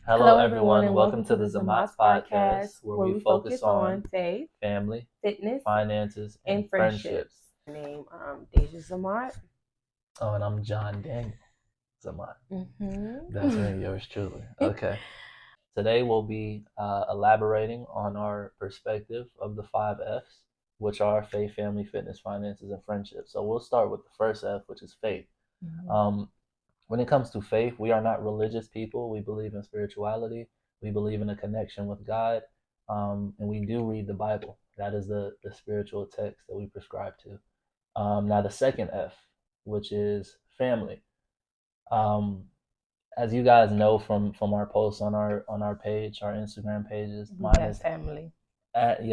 Hello, everyone, and welcome to the Zamot podcast, where we focus on faith, family, fitness, finances, and friendships. My name Deja Zamot. Oh, and I'm John Daniel Zamot. Mm-hmm. That's me, yours truly. Okay. Today we'll be elaborating on our perspective of the 5 F's, which are faith, family, fitness, finances, and friendships. So we'll start with the first F, which is faith. Mm-hmm. When it comes to faith, we are not religious people. We believe in spirituality. We believe in a connection with God. And we do read the Bible. That is the spiritual text that we prescribe to. Now, the second F, which is family. Um, as you guys know from our posts on our page, our Instagram pages, mine is family. at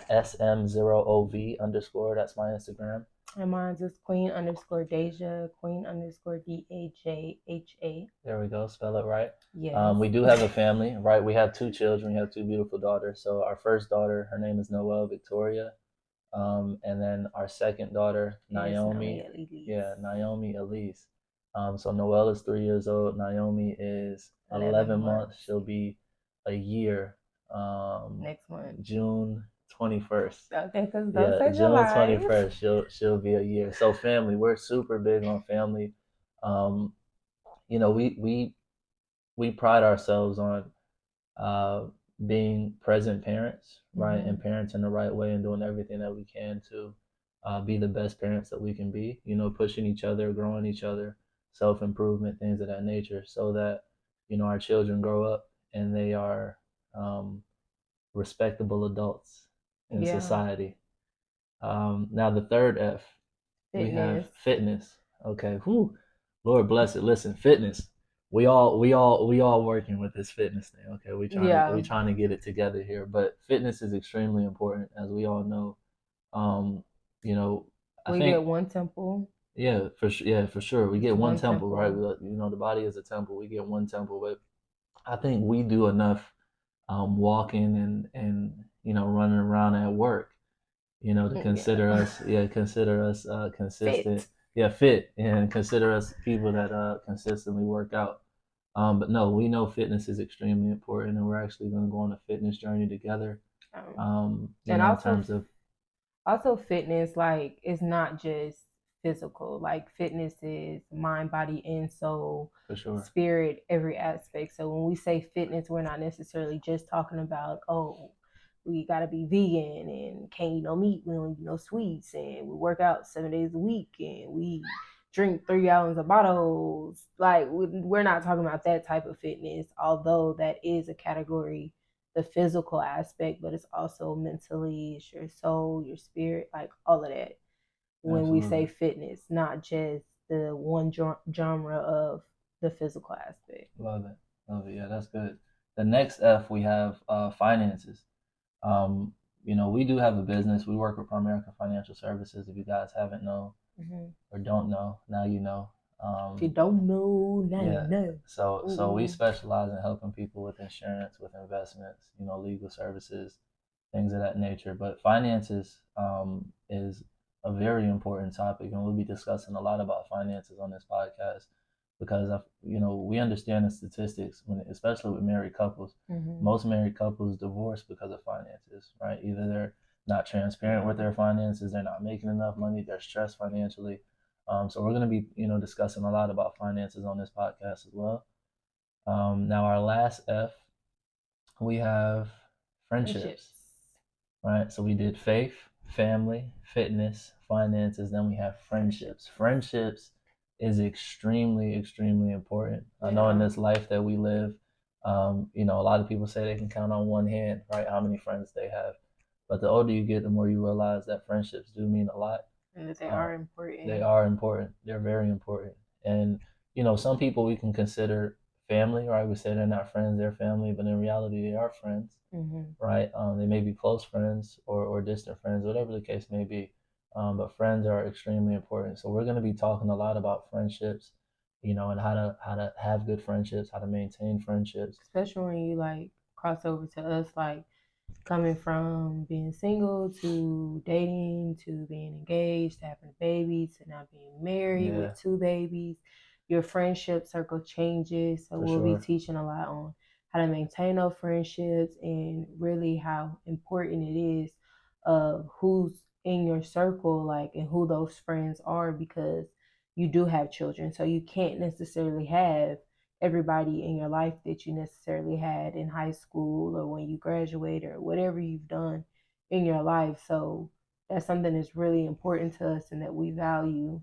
SM0OV _ That's my Instagram. And mine's is Queen_Deja, Queen_DAJHA. There we go. Spell it right. Yes. We do have a family, right? We have 2 children. We have 2 beautiful daughters. So our first daughter, her name is Noelle Victoria. And then our second daughter, Naomi. Naomi Elise. So Noelle is 3 years old. Naomi is 11 months. She'll be a year. Next month. June 21st. Okay, because don't say June July. 21st. She'll be a year. So family, we're super big on family. We pride ourselves on being present parents, right? Mm-hmm. And parents in the right way and doing everything that we can to be the best parents that we can be, pushing each other, growing each other, self-improvement, things of that nature, so that, our children grow up and they are respectable adults in society. Now the third F, we have fitness. Okay. Whew. Lord bless it. Listen, fitness. We all working with this fitness thing. Okay. We trying to get it together here. But fitness is extremely important, as we all know. We get one temple. Yeah, for sure. We get one temple, right? The body is a temple. We get one temple, but I think we do enough walking and running around at work, to consider us consistent. Fit. Fit, and consider us people that consistently work out. But no, we know fitness is extremely important, and we're actually going to go on a fitness journey together. And in terms of also fitness, like, it's not just physical. Like, fitness is mind, body, and soul, for sure, spirit, every aspect. So when we say fitness, we're not necessarily just talking about, we gotta be vegan and can't eat no meat, we don't eat no sweets, and we work out 7 days a week, and we drink 3 gallons of bottles. Like, we're not talking about that type of fitness, although that is a category, the physical aspect, but it's also mentally, it's your soul, your spirit, like all of that. When Absolutely. We say fitness, not just the one genre of the physical aspect. Love it. Yeah, that's good. The next F, we have finances. We do have a business. We work with Primerica Financial Services. If you guys haven't known or don't know, now you know. If you don't know, now you know. So we specialize in helping people with insurance, with investments, legal services, things of that nature. But finances is a very important topic, and we'll be discussing a lot about finances on this podcast because we understand the statistics, especially with married couples. Most married couples divorce because of finances, right? Either they're not transparent with their finances, they're not making enough money, they're stressed financially. So we're going to be, discussing a lot about finances on this podcast as well. Now our last F, we have friendships. Right? So we did faith, family, fitness, finances, then we have friendships. Friendships is extremely, extremely important. I know in this life that we live, a lot of people say they can count on one hand, right, how many friends they have. But the older you get, the more you realize that friendships do mean a lot. And that they are important. They are important. They're very important. And, some people we can consider family, right? We say they're not friends, they're family, but in reality, they are friends, right? They may be close friends or distant friends, whatever the case may be. But friends are extremely important. So we're going to be talking a lot about friendships, and how to have good friendships, how to maintain friendships. Especially when you cross over to us, coming from being single to dating to being engaged to having a baby to now being married with 2 babies. Your friendship circle changes. So we'll be teaching a lot on how to maintain those friendships, and really how important it is of who's in your circle, like, and who those friends are, because you do have children, so you can't necessarily have everybody in your life that you necessarily had in high school or when you graduate or whatever you've done in your life. So that's something that's really important to us and that we value,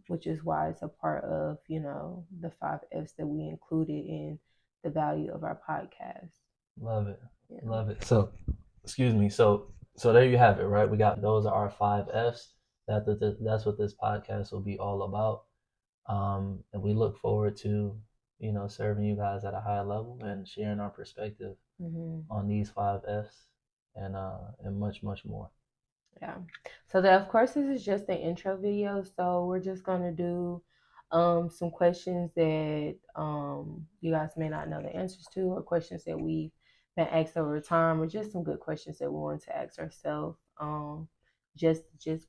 which is why it's a part of, the 5 F's that we included in the value of our podcast. Love it. Yeah. Love it. So, excuse me. So there you have it, right? We got those are our 5 F's. That's what this podcast will be all about. And we look forward to, serving you guys at a high level and sharing our perspective on these 5 F's and much, much more. Yeah. So of course, this is just the intro video. So we're just gonna do some questions that you guys may not know the answers to, or questions that we've been asked over time, or just some good questions that we want to ask ourselves. Just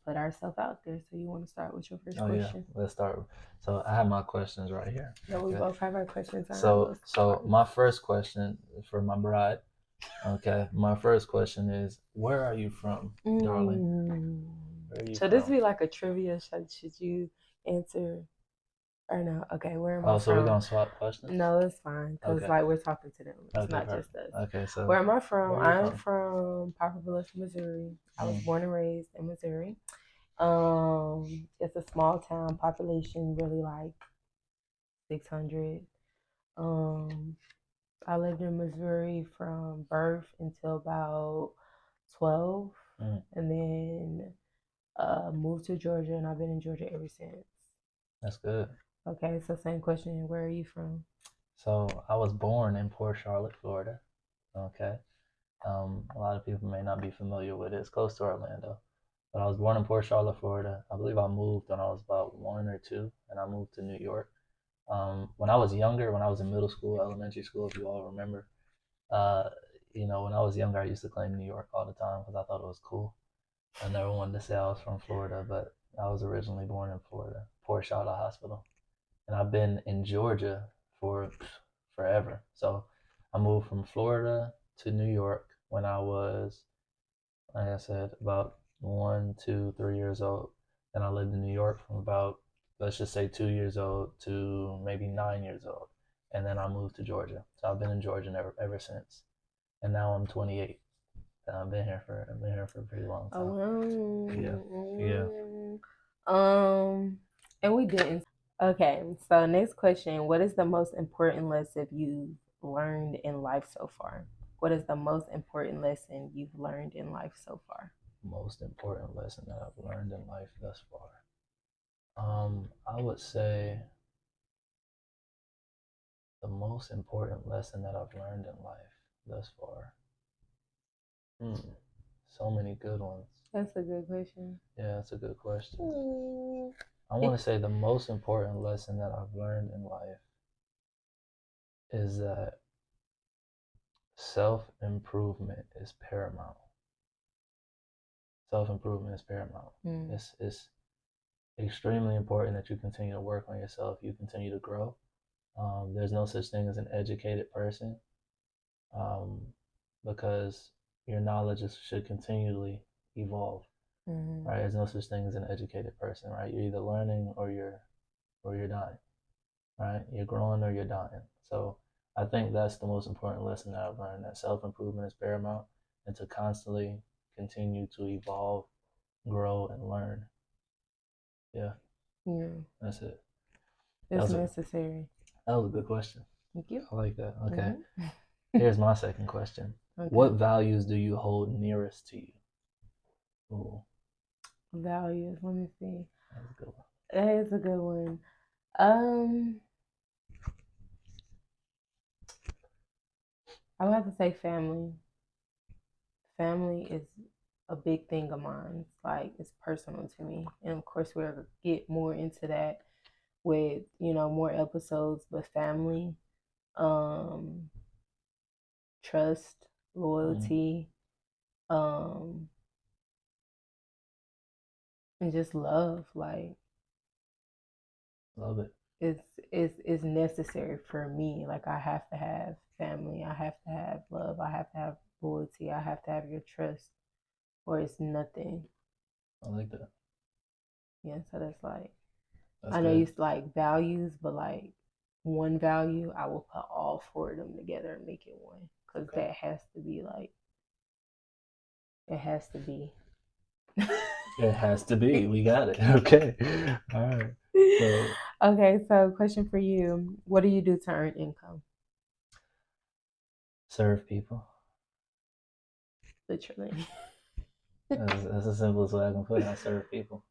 put ourselves out there. So you want to start with your first question? Yeah, let's start. So I have my questions right here. Yeah, we both have our questions. So my first question for my bride. Okay, my first question is, where are you from, darling? Where are you So from? this be like a trivia. Should you answer or no? Okay, where am I from? So we're gonna swap questions? No, it's fine, because like we're talking to them. It's not just us. Okay, so where am I from? I'm from Poplar, Missouri. I was born and raised in Missouri. It's a small town, population really like 600. I lived in Missouri from birth until about 12, and then moved to Georgia, and I've been in Georgia ever since. That's good. Okay, so same question. Where are you from? So I was born in Port Charlotte, Florida. Okay. A lot of people may not be familiar with it. It's close to Orlando. But I was born in Port Charlotte, Florida. I believe I moved when I was about 1 or 2, and I moved to New York. When I was younger, when I was in middle school, elementary school, if you all remember, when I was younger, I used to claim New York all the time because I thought it was cool. I never wanted to say I was from Florida, but I was originally born in Florida, Port Charlotte Hospital. And I've been in Georgia for forever. So I moved from Florida to New York when I was, like I said, about 1, 2, 3 years old. Then I lived in New York from about, let's just say, 2 years old to maybe 9 years old. And then I moved to Georgia. So I've been in Georgia ever since. And now I'm 28. I've been here for a pretty long time. Oh, Yeah. And we didn't. Okay, so next question. What is the most important lesson you've learned in life so far? What is the most important lesson you've learned in life so far? Most important lesson that I've learned in life thus far. I would say the most important lesson that I've learned in life thus far. So many good ones. That's a good question. Yeah, that's a good question. I want to say the most important lesson that I've learned in life is that self-improvement is paramount. Self-improvement is paramount. It's extremely important that you continue to work on yourself. You continue to grow. There's no such thing as an educated person, because your knowledge should continually evolve. Right? There's no such thing as an educated person. Right? You're either learning or you're dying. Right? You're growing or you're dying. So I think that's the most important lesson that I've learned. That self-improvement is paramount, and to constantly continue to evolve, grow, and learn. Yeah. That's it. It's necessary. That was a good question. Thank you. I like that. Okay. Here's my second question. Okay. What values do you hold nearest to you? Ooh. Values. Let me see. That's a good one. That is a good one. I would have to say family. Family is a big thing of mine. It's personal to me. And of course we'll get more into that with, more episodes, but family, trust, loyalty, and just love. Love it. is necessary for me. Like I have to have family, I have to have love, I have to have loyalty, I have to have your trust, or it's nothing. I like that. Yeah, so that's like That's I know good. it's like values, but like one value, I will put all four of them together and make it one, because Okay. that has to be like it has to be. It has to be. We got it. Okay. All right. So Okay, so question for you: what do you do to earn income? serve people. Literally. That's the simplest way I can put it. I serve people.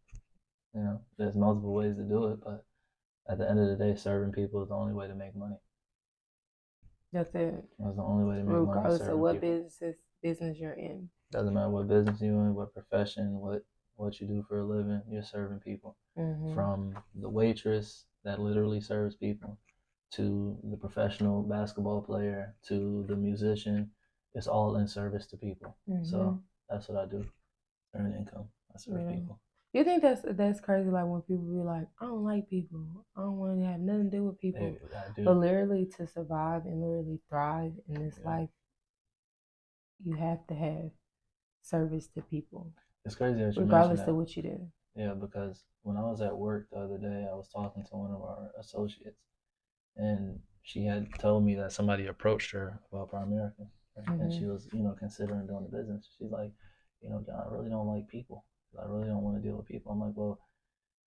You know, there's multiple ways to do it, but at the end of the day, serving people is the only way to make money. That's it. That's the only way to make money is Regardless of serving what people. business you're in. Doesn't matter what business you're in, what profession, what you do for a living, you're serving people. Mm-hmm. From the waitress that literally serves people to the professional basketball player to the musician, it's all in service to people. Mm-hmm. So that's what I do. Earn income. I serve Yeah. people. You think that's crazy? Like when people be like, I don't like people. I don't want to have nothing to do with people. I But do. literally to survive and literally thrive in this Yeah. life, you have to have service to people, It's crazy that you mentioned regardless of that. what you do. Yeah, because when I was at work the other day, I was talking to one of our associates, and she had told me that somebody approached her about Primerica, and Mm-hmm. she was, considering doing the business. She's like, John, I really don't like people. I really don't want to deal with people. I'm like, well,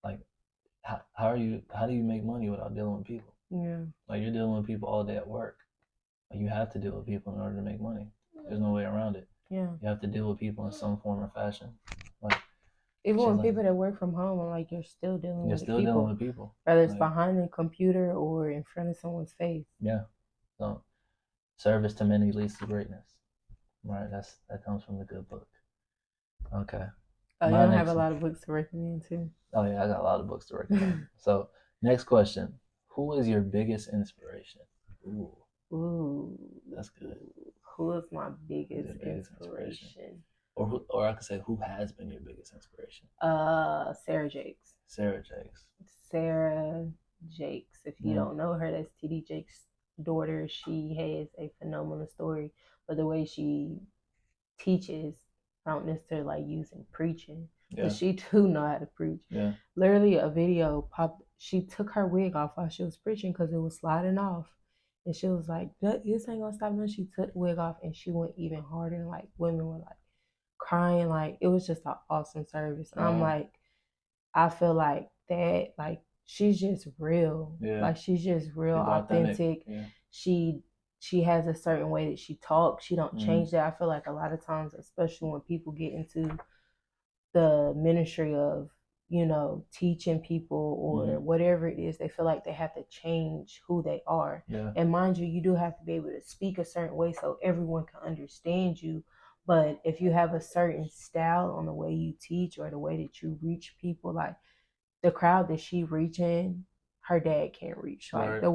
like, how do you make money without dealing with people? Yeah. Like, you're dealing with people all day at work. Like, you have to deal with people in order to make money. There's no way around it. Yeah. You have to deal with people in some form or fashion. Like, Even she's when like, people that work from home, I'm like, you're still dealing you're with the still dealing people, with people. whether it's Like, behind the computer or in front of someone's face. yeah. So, service to many leads to greatness. Right. That comes from the good book. Okay. Oh, you My don't have a next. lot of books to recommend too. Oh yeah, I got a lot of books to recommend. So next question: who is your biggest inspiration? Ooh, Ooh, that's good. who is my Who's biggest your biggest inspiration? inspiration? Or I could say who has been your biggest inspiration? Sarah Jakes. Sarah Jakes. Sarah Jakes. If you Mm, don't know her, that's TD Jakes' daughter. She has a phenomenal story, but the way she teaches, I don't necessarily like using preaching, but yeah. she too know how to preach. Yeah. Literally, a video popped. She took her wig off while she was preaching because it was sliding off. And she was like, this ain't gonna stop me. She took the wig off and she went even harder. And like women were like crying. Like it was just an awesome service. And I'm Wow. like, I feel like that, like she's just real. Yeah. Like she's just real She's authentic. authentic. Yeah. She she has a certain way that she talks. She don't Mm-hmm. change that. I feel like a lot of times, especially when people get into the ministry of, teaching people or Mm-hmm. whatever it is, they feel like they have to change who they are. Yeah. And mind you, you do have to be able to speak a certain way so everyone can understand you. But if you have a certain style on the way you teach or the way that you reach people, like the crowd that she reaching, her dad can't reach. Like Right. the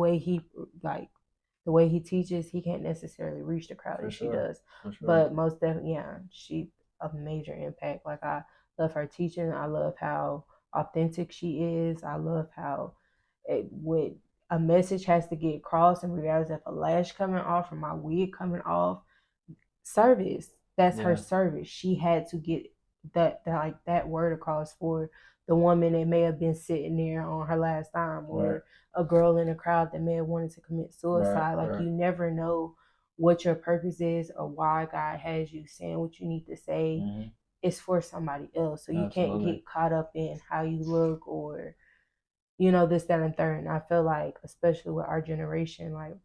way he teaches, he can't necessarily reach the crowd For that she sure. does. For sure. But most definitely, yeah, she a major impact. Like I love her teaching. I love how authentic she is. I love how with a message has to get across, and regardless if a lash coming off or my wig coming off, service. That's her Yeah. service. She had to get that word across for the woman that may have been sitting there on her last time, or Right. a girl in the crowd that may have wanted to commit suicide. Right. Like Right. you never know what your purpose is or why God has you saying what you need to say. Mm-hmm. It's for somebody else. So you can't Absolutely. get caught up in how you look or this, that, and third. And I feel like, especially with our generation, like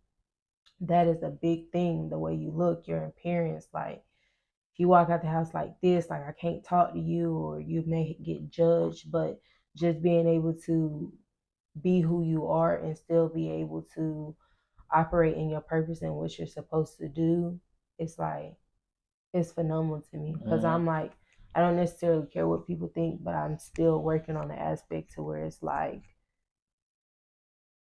that is a big thing. The way you look, your appearance, like if you walk out the house like this, like I can't talk to you or you may get judged, but just being able to be who you are and still be able to operate in your purpose and what you're supposed to do, it's like, it's phenomenal to me because Mm-hmm. I'm like, I don't necessarily care what people think, but I'm still working on the aspect to where it's like,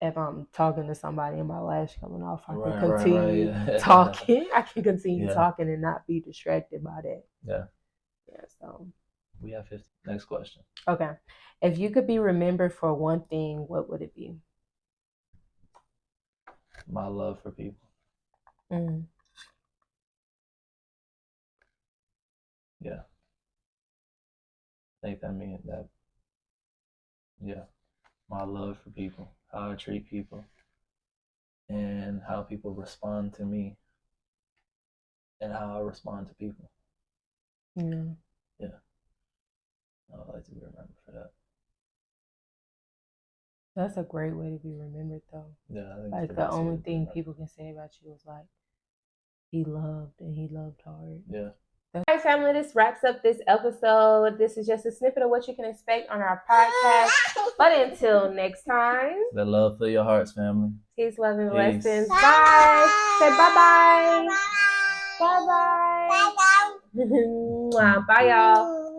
if I'm talking to somebody and my lash coming off, I can Right. continue Yeah. talking. I can continue Yeah. talking and not be distracted by that. Yeah. Yeah, so. We have 50. Next question. Okay. If you could be remembered for one thing, what would it be? my love for people. Mm. Yeah. I think that means that, yeah, my love for people, how I treat people, and how people respond to me, and how I respond to people. Yeah. Yeah. I would like to be remembered for that. That's a great way to be remembered, though. Yeah, I think it's Like the the best way only to be thing remembered. people can say about you is like he loved and he loved hard. Yeah. All right, family, this wraps up this episode. This is just a snippet of what you can expect on our podcast. But until next time, The love for your hearts, family. peace, love, and Peace. blessings. Bye. Say bye-bye. Bye-bye. Bye, y'all.